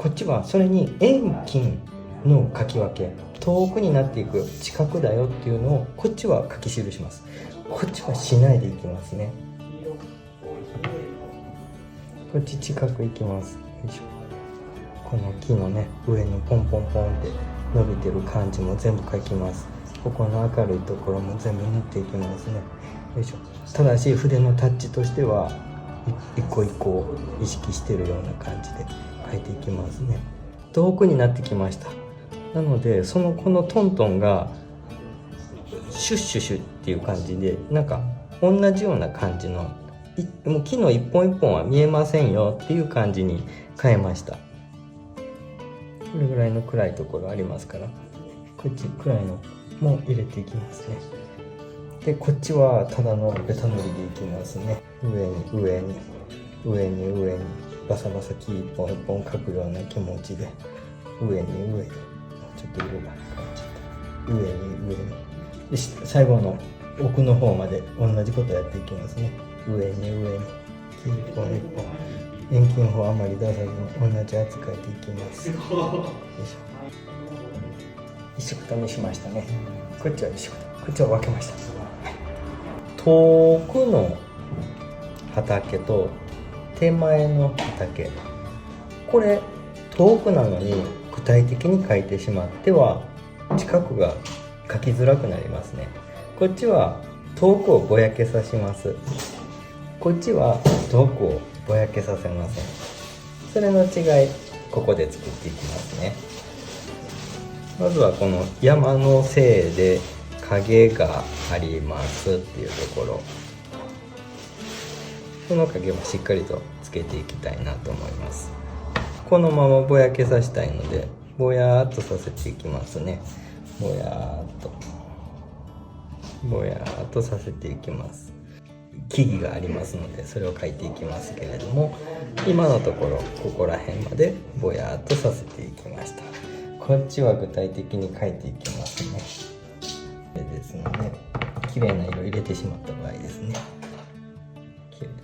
こっちはそれに遠近の書き分け、遠くになっていく、近くだよっていうのをこっちは書き記します。こっちはしないでいきますね。こっち近く行きます。よいしょ。この木のね上にポンポンポンって伸びてる感じも全部描きます。ここの明るいところも全部塗っていきますね。よいしょ。ただし筆のタッチとしては一個一個を意識してるような感じで描いていきますね。遠くになってきました。なのでこのトントンがシュッシュシュっていう感じで、なんか同じような感じのもう木の一本一本は見えませんよっていう感じに変えました。これぐらいの暗いところありますから、こっち暗いのも入れていきますね。でこっちはただのベタ塗りでいきますね。上にバサバサ木一本一本描くような気持ちで、上にちょっと色が変わっちゃった。上にで最後の奥の方まで同じことやっていきますね。上に木一本一本、遠近法あまり出さずに同じ扱いでいきます。よいしょ。一色とにしましたね。こっちは一色と、こっちは分けました。遠くの畑と手前の畑、これ遠くなのに具体的に書いてしまっては近くが書きづらくなりますね。こっちは遠くをぼやけさします。こっちは遠くをぼやけさせません。それの違い、ここで作っていきますね。まずはこの山のせいで影がありますっていうところ、この影はしっかりとつけていきたいなと思います。このままぼやけさせたいのでぼやーっとさせていきますね。ぼやーっとさせていきます。木々がありますのでそれを描いていきますけれども、今のところここら辺までぼやーっとさせていきました。こっちは具体的に描いていきますね。ですので綺麗な色入れてしまった場合ですね、綺麗な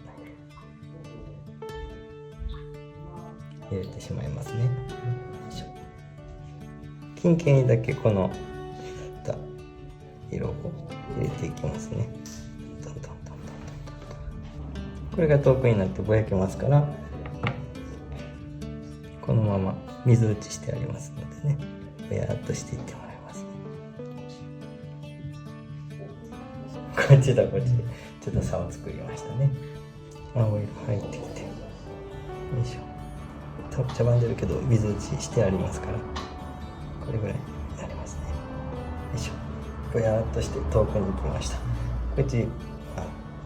色入れてしまいますね。近辺にだけこの色を入れていきますね。これが遠くになってぼやけますから、このまま水打ちしてありますのでね、ぼやっとしていってもらいますね。こっちとこっちでちょっと差を作りましたね。青色入ってきて、よいしょ。茶番出るけど水打ちしてありますから、これぐらいになりますね。よいしょ。ぼやっとして遠くに行きました。こっち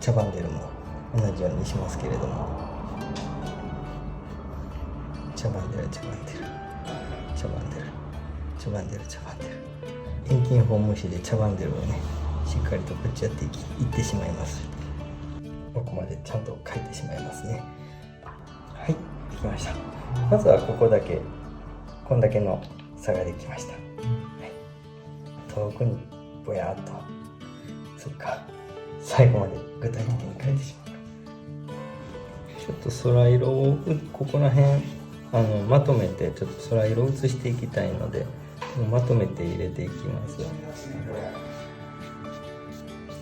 茶番出るも同じようにしますけれども、茶番出る遠近法無視で茶番出るをね、しっかりとこっちやっていってしまいます。ここまでちゃんと書いてしまいますね。はい、できました。まずはここだけ、こんだけの差ができました。はい、遠くにぼやっとするか、最後まで具体的に書いてしまうか。ちょっと空色をここら辺まとめてちょっと空色を移していきたいので、まとめて入れていきます。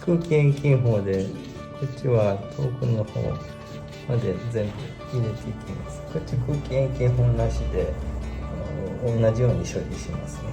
空気遠近法でこっちは遠くの方まで全部入れていきます。こっち空気遠近法なしで同じように処理しますね。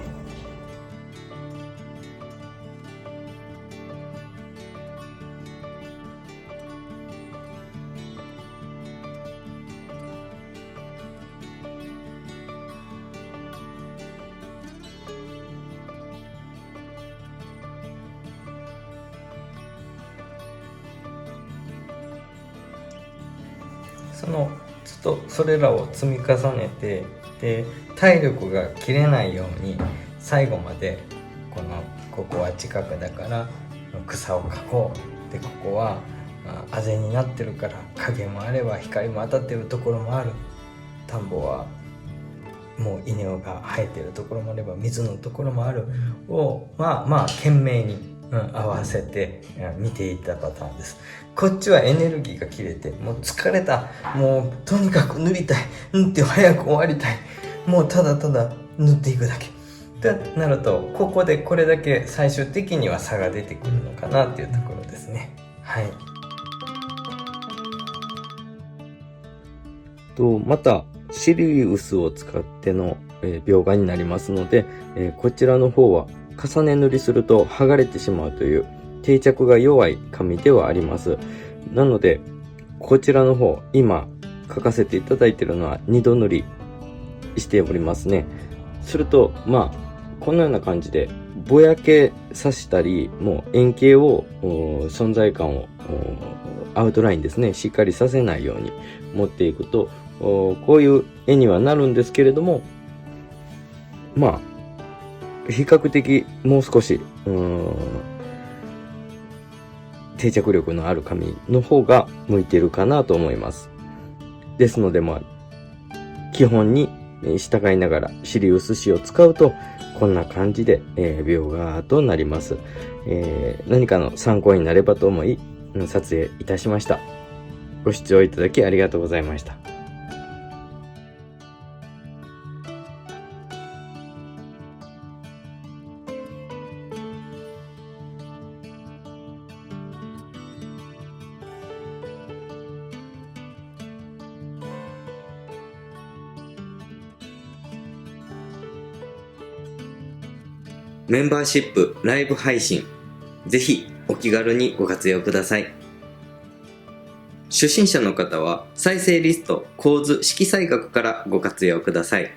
それらを積み重ねて、で体力が切れないように最後までここは近くだから草を描こう、でここはあぜになってるから影もあれば光も当たってるところもある、田んぼはもう稲が生えてるところもあれば水のところもあるを懸命に合わせて見ていたパターンです。こっちはエネルギーが切れてもう疲れた、もうとにかく塗りたい、って早く終わりたい、もうただただ塗っていくだけとなると、ここでこれだけ最終的には差が出てくるのかなっていうところですね。はい。またシリウスを使っての描画になりますので、こちらの方は重ね塗りすると剥がれてしまうという定着が弱い紙ではあります。なのでこちらの方、今書かせていただいているのは2度塗りしておりますね。するとこのような感じでぼやけさしたり、もう円形を存在感をアウトラインですね、しっかりさせないように持っていくと、こういう絵にはなるんですけれども、比較的もう少し定着力のある紙の方が向いているかなと思います。ですので基本に従いながらシリウス紙を使うとこんな感じで、描画となります。何かの参考になればと思い撮影いたしました。ご視聴いただきありがとうございました。メンバーシップライブ配信、ぜひお気軽にご活用ください。初心者の方は再生リスト、構図、色彩学からご活用ください。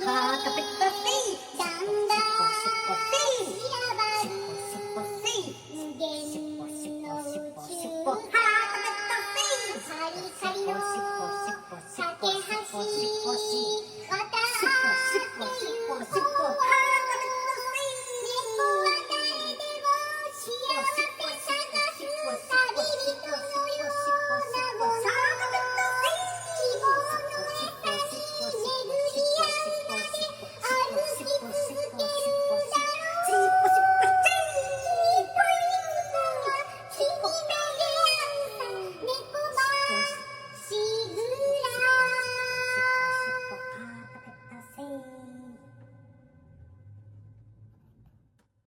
パーカペット